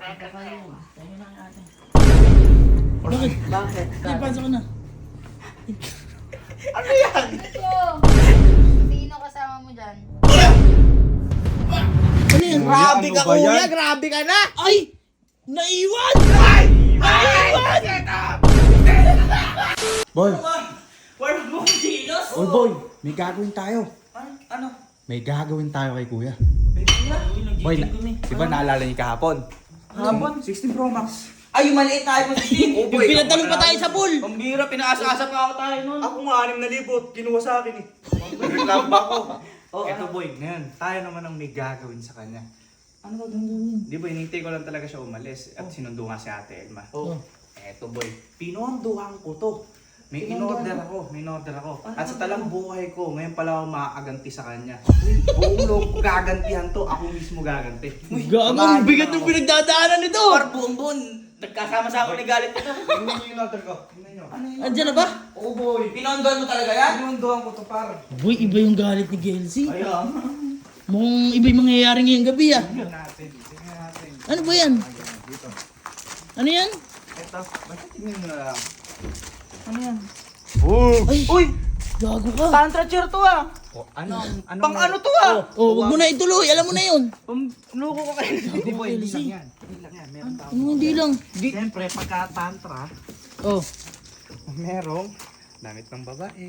Tayo na natin. Bakit? Bakit? Ay, pasok ka na. Ano yan? Ito! Sino kasama mo dyan? Ano yan? Grabe ano ka, ba yan? kuya! Grabe ka na! Ay! Naiwan! Boy! Wala mo kilos! Oy boy! May gagawin tayo. Ano? May gagawin tayo kay kuya. Boy, Di ba naalala niyo kahapon? Hapon? 16 Pro Max. Ay, yung maliit tayo mo si Yung pinatanong pa tayo sa pool! Pambira, pinaasa-asa pa ako tayo nun. Ako nga 6,000. Kinuha sa akin eh. Reklamo ba ako? Oh, eto boy, ngayon, tayo naman ang may gagawin sa kanya. Ano ba gagawin? Di ba, hinintay ko lang talaga siya umalis at sinundo nga si Ate Elma. Oh. Eto boy, pinondohan ko to. May in-order ako. At sa talang buhay ko, ngayon pala ako makakaganti sa kanya. Buong loob ko gagantihan to, ako mismo gaganti. Gago, ang bigat ng pinagdadaanan nito! Par buong-buon. Nagkasama-sama ni galit ito. Tingnan niyo yung order ko. Tingnan niyo. Andiyan na ba? Oo boy. Pinondon mo talaga yan? Pinondohan ko to par. Boy, iba yung galit ni Kelsey. Ayun. Mukhang iba yung mangyayari ngayong gabi ah. Tingnan natin. Ano ba yan? Dito. Ano yan? Eto, basta tingnan nyo na lang. Ano yan? Oh! Ay! Uy! Gago ka! Tantra cheer to ah! Pang ano to ah? Oh, wag mo na ituloy. Alam mo na yun. Pamluko ko kayo. Hindi boy, hindi Kelsey. lang yan. Hindi lang yan. Meron tao. Ano hindi lang? Siyempre, pagka-tantra, Oh, merong damit ng babae.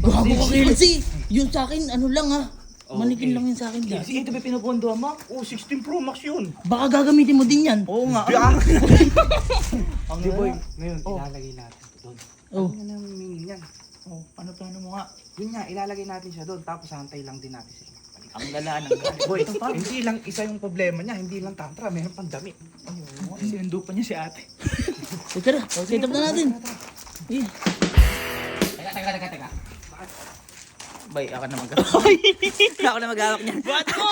gago ka Kelsey. Yun sa akin, ano lang ah. Manikin Okay. lang yun sa akin dati. Ito ba pinupunduhan mo? Oh, 16 Pro Max yun. Baka gagamitin mo din yan. Oo nga. Hindi boy, ngayon ilalagay natin doon. Oh. Ano na meaning yan? Oh, ano plano mo nga? Yun nga, ilalagay natin siya doon, tapos hantay lang din natin sila. Ang lalaan ng galit. Boy, hindi lang isa yung problema niya, hindi lang tantra, meron pang damit. Sinundo pa niya si ate. Tara, set up na natin. Eh, Teka. Bay, ako na mag-awak. Ako na mag-awak niya. ba't mo?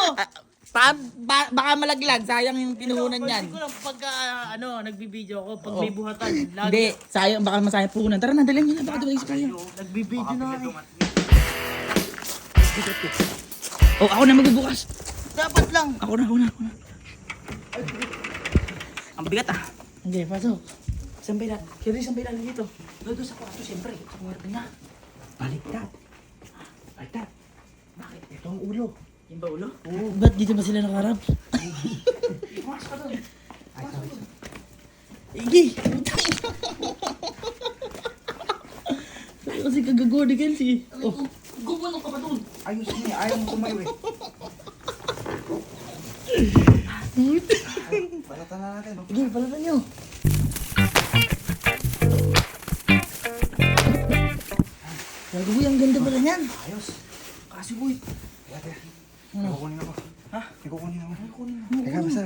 Baka malaglag, sayang yung pinuhunan niyan. Siguro pagka nagbibideo ako, pag may buhatan, Hindi, sayang, baka masayang puhunan. Tara na, dalhin niyo na. Baka diba isip niya. nagbibideo na eh. Oh, ako na magbubukas. Dapat lang. Ako na. Ang bigat ah. Hindi, pasok. Saan ba ilan? Kaya saan ba ilan dito? Doon sa kwarto, siyempre. Sa kwarto niya. Baliktad. Baliktad. Bakit? Ito ang ulo. Yung ba ulo? Ba't dito ba sila nakarap? Pumasok ka doon. Ay, sorry. Igi! Kasi kagago ni Kelsey. Oh, Gumano ka ba doon? Ayos niya, ayaw mo tumayo eh. Balatan na natin. sige, palatan nyo. Gago boy, ang ganda pala niyan. Ayos. Kasi boy. Teka. May kukunin ako. Ha? May kukunin ako. Teka, basta.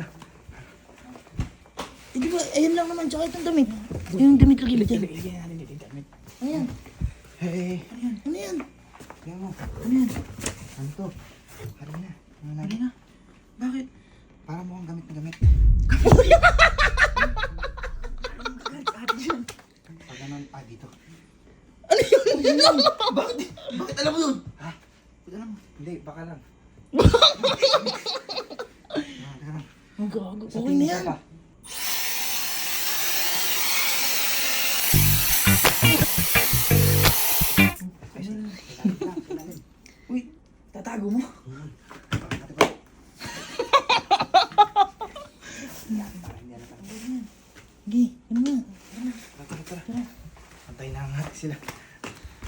Eh di ba, ayan lang naman, tsaka itong damit. Yung damit lagi ba dyan? Iligyan natin dito yung damit. Ano yan? Hey, Ano yan? tingnan mo. Ano yan? Ano to? Harina. Ano na? Halina. Bakit? Para mo ang gamit na gamit. Pag ganun, dito. Bakit alam mo yun? Ha? Pag alam mo. Hindi, baka lang. Teka lang. Ang gago. Sa Okay na tingin yan. ka pa. Ay, ilalim lang, ilalim. Uy, tatago mo. Ate ba? Yan, para hindi halata. Sige, ano na? Tara. Antayin na natin sila.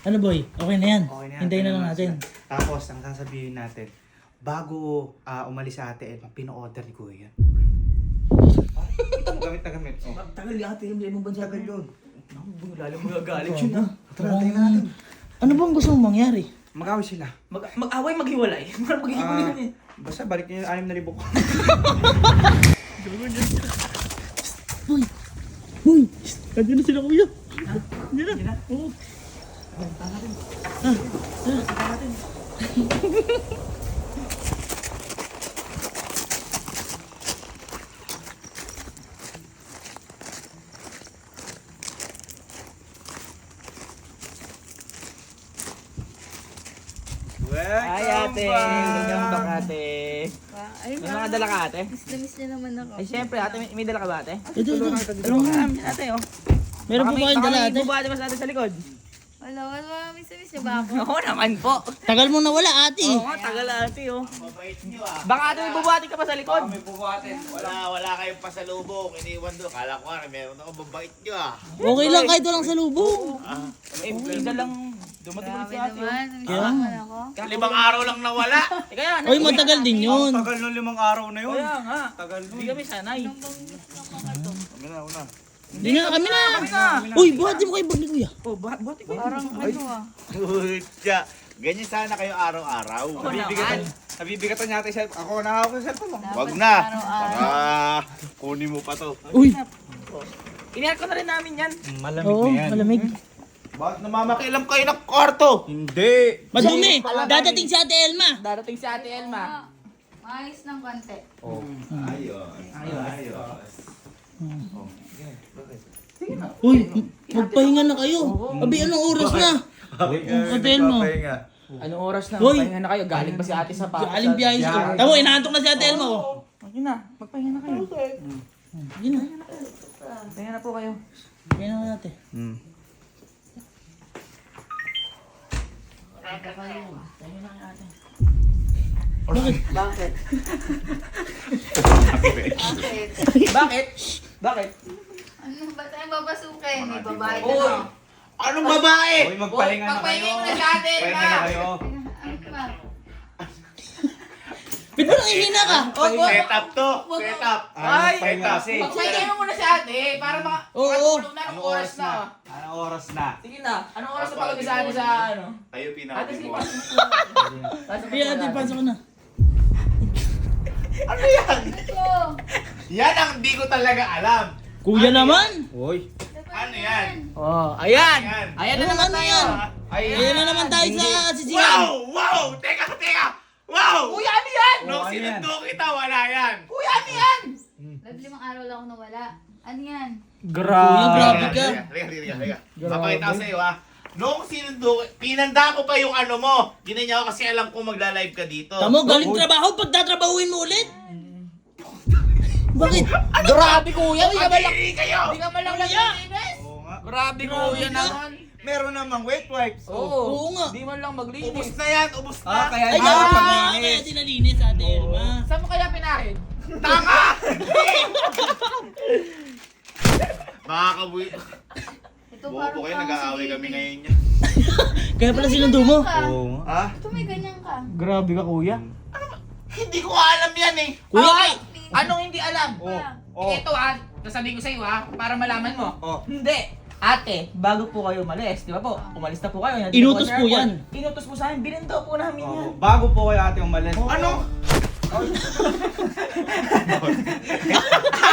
Ano boy, okay na yan. Okay na yan. Hintayin na lang Antayin natin. sila. Tapos, ang sasabihin natin, bago umalis sa ate, pino-order ni Kuya yan. Ito mo gamit na gamit. Oh. Tagal yung ate yung ibang bansa. Tagal yun. Lalo mo gagalit yun ah. Tara, antayin na natin. Ano bang gusto mong mangyari? Mag-away sila. Mag-away, maghiwalay. Maghiwalay na eh. Basta balik niyo yung 6,000 ko. Boy! Boy! Nandiyan na sila kuya. Nandiyan na. Oo. Hi ate! Welcome back ate. Ay, May mga dala ka ate? Miss na miss niya naman ako. Ay siyempre ate, may dala ka ba ate? Ito. Tulungan ka namin ate oh. Meron po kayong dala ate? Baka may bubate mas ate sa likod. Wala. Miss na miss niya ba ako? Oo naman po. Tagal mo nawala ate. Oo nga, tagal ate oh. Baka ate may bubate ka pa sa likod. May bubuhatin. Wala kayong pasalubong. Iniwan doon. Kala ko meron ako babait nyo ah. Okay lang kahit walang salubong. Eh, isa lang dumating ulit Grabe si ate oh. naman. Miss naman ako. 5 araw lang nawala. Eh kaya, Oy, matagal din yun. Tagal nung 5 araw na yun. Kaya nga. Tagal Hindi kami sanay. Una. Hindi na kami na. Uy, buhatin mo kayo bag ni kuya. Oh, buhati ko. Parang ano ah. Kutya. Ganyan sana kayo araw-araw. Nabibigatan niya ate yung cellphone. Ako nakahawak yung cellphone mo. Wag na. Araw-araw. Kunin mo pa to. Uy, Inihal ko na rin namin yan. Malamig oo, na yan. malamig. Bakit namamakialam kayo ng kwarto? Hindi. Madumi. Dadating si Ate Elma. Darating si ate Elma. Maayos ng konti. Uy, magpahinga na kayo. Abi, anong oras na? Ate Elma. Anong oras na? Hoy! Magpahinga na kayo. Galing pa si ate sa pa. Galing biyahe siya. Tamo, inaantok na si Ate Elma. Oh. Sige na, magpahinga na kayo. Yun na. Pahinga na po kayo. Yan na natin. Bakit? Bakit? Bakit? Bakit? Bakit? Ano ba tayo babasukin? May babae ka Uy! na. Anong babae? Uy, magpahinga na kayo. Magpahinga mo na sa atin, Pahinga na kayo. Ano ba? Ba't ba nangihina ka? Set up to. Set up. Ay! Pahinga kasi. Magpahinga mo muna si ate para Oo. makatulog na ng Anong oras na. Anong oras na? Sige na, anong oras na pagod sa ate sa ano? Kayo Ate, sige, pinakabibuan. pasok mo. Pasok mo Kaya Ate, na. pasok ka na. Ano yan? Ito. Yan ang di ko talaga alam. Kuya naman. Uy. Ano yan? Oh, ayan! Ayan. Ayan na Ano naman ano tayo! yan? Ay, Ayan na naman tayo sa sisihan. Wow! Teka! Wow! Kuya, ano yan? Nung ano yan? sinundo kita, wala yan. Kuya, ano yan? Love, 5 araw lang ako nawala. Ano yan? Kuya, grabe ka. Halika. Papakita ko sa'yo ha. Nung sinundo, pinanda ko pa yung ano mo. Ginanya ko kasi alam ko magla-live ka dito. Tamo, galing trabaho. Pagtatrabahuin mo ulit. Bakit? Grabe kuya, hindi ka malang Pag-iiri kayo! hindi ka malang naglinis. Oo nga. Grabe kuya naman. Meron namang wet wipes. Oo nga. Hindi man lang Ubus maglinis. na yan, ubus na. Ah, kaya Ay, hindi dapat ako kaya paglinis. dinalinis Ate Elma. Saan mo kaya pinahid? Tanga! Makakabuhi. Ito Bobo kayo, nag-aaway kami ngayon niya. Kaya pala sinundo mo. Oo nga. Ha? Ito may ganyan ka. Grabe ka kuya. Hindi ko alam yan eh. Kuya, Ay! Anong hindi alam? Oh. Ito sasabihin ko sa iyo para malaman mo. Oh. Hindi. Ate, bago po kayo umalis, di ba po? Umalis na po kayo. nandito Inutos sa po airport. yan. Inutos po sa amin. Binindo po namin yan. Oo. Bago po kayo ate umalis. Ano? Ay,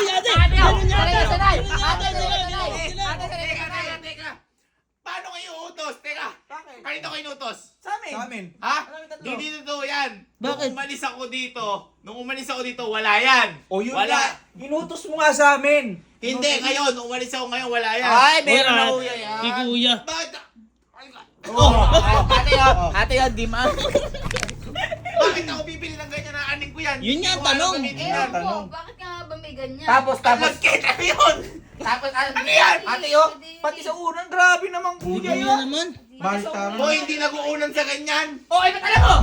Ate! Ate, Ano niya? sanay, sanay. Ano niya? Ate, sanay, Ano sanay. niya? Ate, sanay, Teka. sanay. Paano kayo utos? Teka. Bakit? Kanito kayo inutos? Sa amin. Sa amin. Ha? Ano yung tatlo? Hindi totoo yan. Bakit? Nung umalis ako dito, wala yan. O yun wala. nga. Inutos mo nga sa amin. Hindi, ngayon. Nung umalis ako ngayon, wala yan. Ay, meron Wala. na kuya yan. Si Kuya. Bakit? Ate, di ma. Bakit ako bibili ng ganyan na aning ko yan? Yun nga ang Hindi ko alam tanong. gamitin Ewan yan. ko, bakit nga ba may ganyan? Tapos, Nagkita yun! ano yan? Ate, pati sa unang, grabe naman kuya Kuya yun. naman. Mahal tama. O, hindi nag-uunan sa ganyan. Oh, ay, ba't alam mo?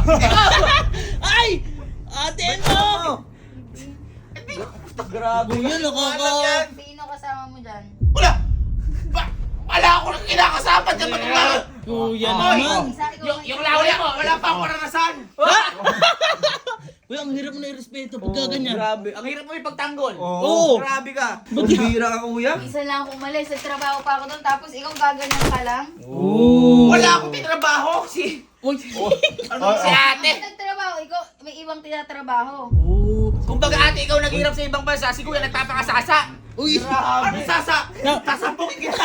Ay! Ate Elma! Grabe. Kuya, Alam nakaka... yan. Sino kasama mo dyan? Wala! Wala ako nang kinakasama dyan. Ba't wala? Kuya Oy. naman. Isa, ikaw Yung laway mo, wala pa akong karanasan. Kuya, ang hirap mo na i-respeto pagka ganyan. Grabe. Ang hirap mo ipagtanggol. Oo. Grabe ka. Bira ka kuya. Isa lang ako umalis, nagtrabaho pa ako doon, tapos ikaw gaganyan ka lang? Oo. Wala akong titrabaho. Uy. Ano si ate? Nagtrabaho, ikaw may ibang tinatrabaho. Kung baga ate, ikaw naghirap sa ibang bansa, si kuya nagpapakasasa. Uy. Ano sasa? Sasampukin kita.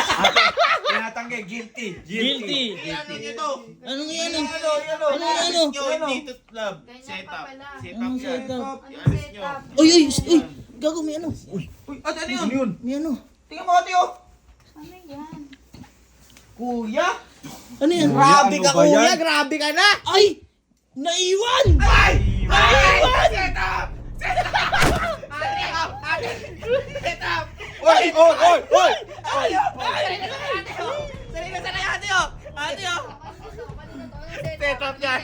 Tinatanggi. Guilty. Guilty. Ano nyo to? Anong yan? Ano? Ano? Alis nyo, hindi to love. Ganyan Set pa up. pala. Set Anong up yan. setup? Ano Alis nyo. setup? Uy, uy, uy. Gago, may ano? Uy, ate, ano yun? yun? May ano? Tingnan mo ate, oh. Ano yan? Kuya. Ano yan? Grabe ano ka ba kuya, yan? grabe ka na. Ay! Naiwan! Ay! Ay! Set up! Set up! Oy! Sanay na sanay ate oh! Ate oh! Set up yan.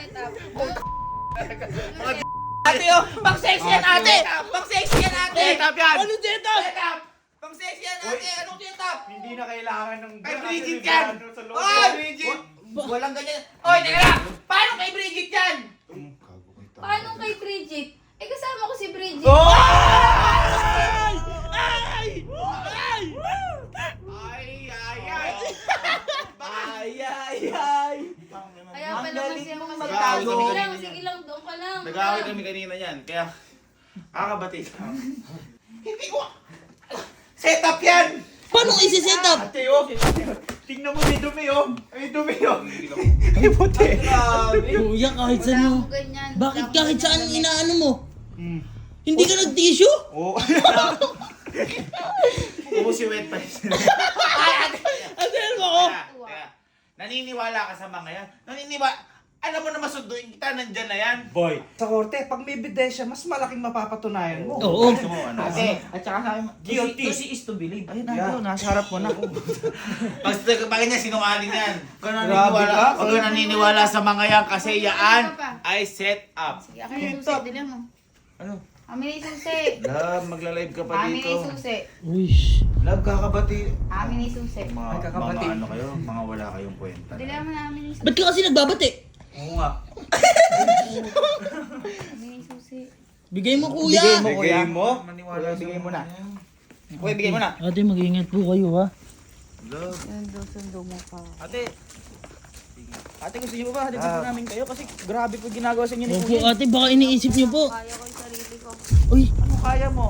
Ate oh! Pang sexy yan ate! Pang sexy yan ate! Set up yan! Anong set up? Set up! Pang sexy yan ate! Anong set up? Hindi na kailangan ng... Kay Bridget yan! Oy! Bridget! Walang ganyan. Oy, teka lang! Paano kay Bridget yan? Paano kay Bridget? Eh, kasama ko si Bridget. Ay! Ay! Ay! Ay! Ay! Kaya Ang pala galing kasi mong ako magtago. Sige lang, doon ka lang. Nag-aaway kami kanina yan, kaya kakabati. Hindi ko... Set up yan! Paano isi-set up? Ate, oh! Tingnan mo, may dumi, oh! May dumi, oh! Kuya, kahit Wala saan mo. akong ganyan. Bakit Wala akong kahit saan ganyan. inaano mo? Hindi ka nag-tissue? Oh! Ubus yung wet pants. Ano yan mo ako? Teka, naniniwala ka sa mga yan? Alam mo na masunduin kita, nandyan na yan. Boy, sa korte, pag may bidensya, mas malaking mapapatunayan mo. Oo. Gusto mo ano? Ate, at saka sa akin, Guilty. to see is to believe. Ayun na, Yeah. yun, nasa harap mo na. Pag niya sinungaling yan. Kung Grabe ka. naniniwala sa mga yan kasi yaan ay set up. Sige, akin yung susi. Dali mo. Ano? Amin na yung susi. Love, magla-live ka pa Amin na dito. yung susi. Uish. Love, kakabati. Amin na yung susi. Mga, Ay, kakabati. mga ano kayo, mga wala kayong kwenta. Dali mo na amin na yung susi. Ba't ka kasi nagbabati? Oo nga. Amin na yung susi. Bigay mo kuya. Bigay mo, kuya. Bigay mo? Maniwala sa Bigay mo mga na. yan. Uy, bigay mo na. Ate, mag-iingat po kayo ha. Love. Sundo mo pa. Ate, gusto niyo ba? Hatid po namin kayo kasi grabe po ginagawa sa inyo ni Opo Kuya. ate, baka iniisip niyo po. Kaya ko yung sarili ko. Uy, Ano kaya mo?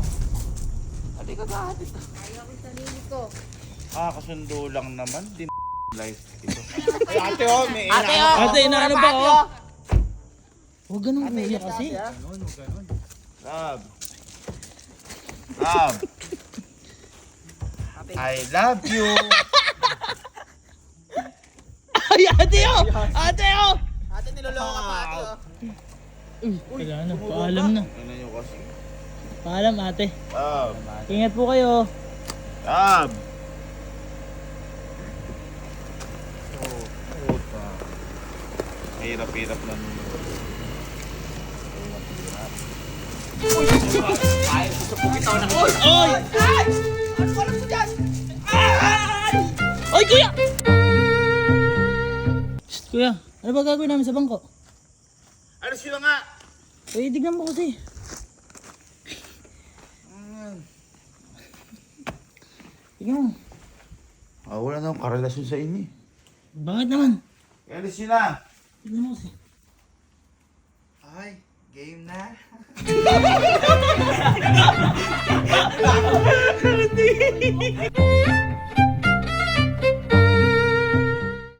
Ate, kakahatid. Kaya ko yung sarili ko. Kasundo lang naman. Din life ito. Ate, oh! May Ate, oh! ate, inaano ba Ate, oh? Huwag ganun kuya kasi. Love. Love. I love you. Ay, ate oh! Ate oh! Ate, niloloko ka pa, ate, oh. Uy, wala na. Paalam na. Ano nyo kasi? Paalam ate. Love. Ingat po kayo. Love. Oh, puta. Hirap-hirap na nung... Oy! Ano ka lang po dyan? Oy, kuya! Shh, kuya, ano ba gagawin namin sa bangko? Ano sila nga? Eh, tignan mo kasi. Tignan mo. Wala na akong karelasyon sa inyo. Bakit naman? Ano sila? Tignan mo kasi. Ay, game na.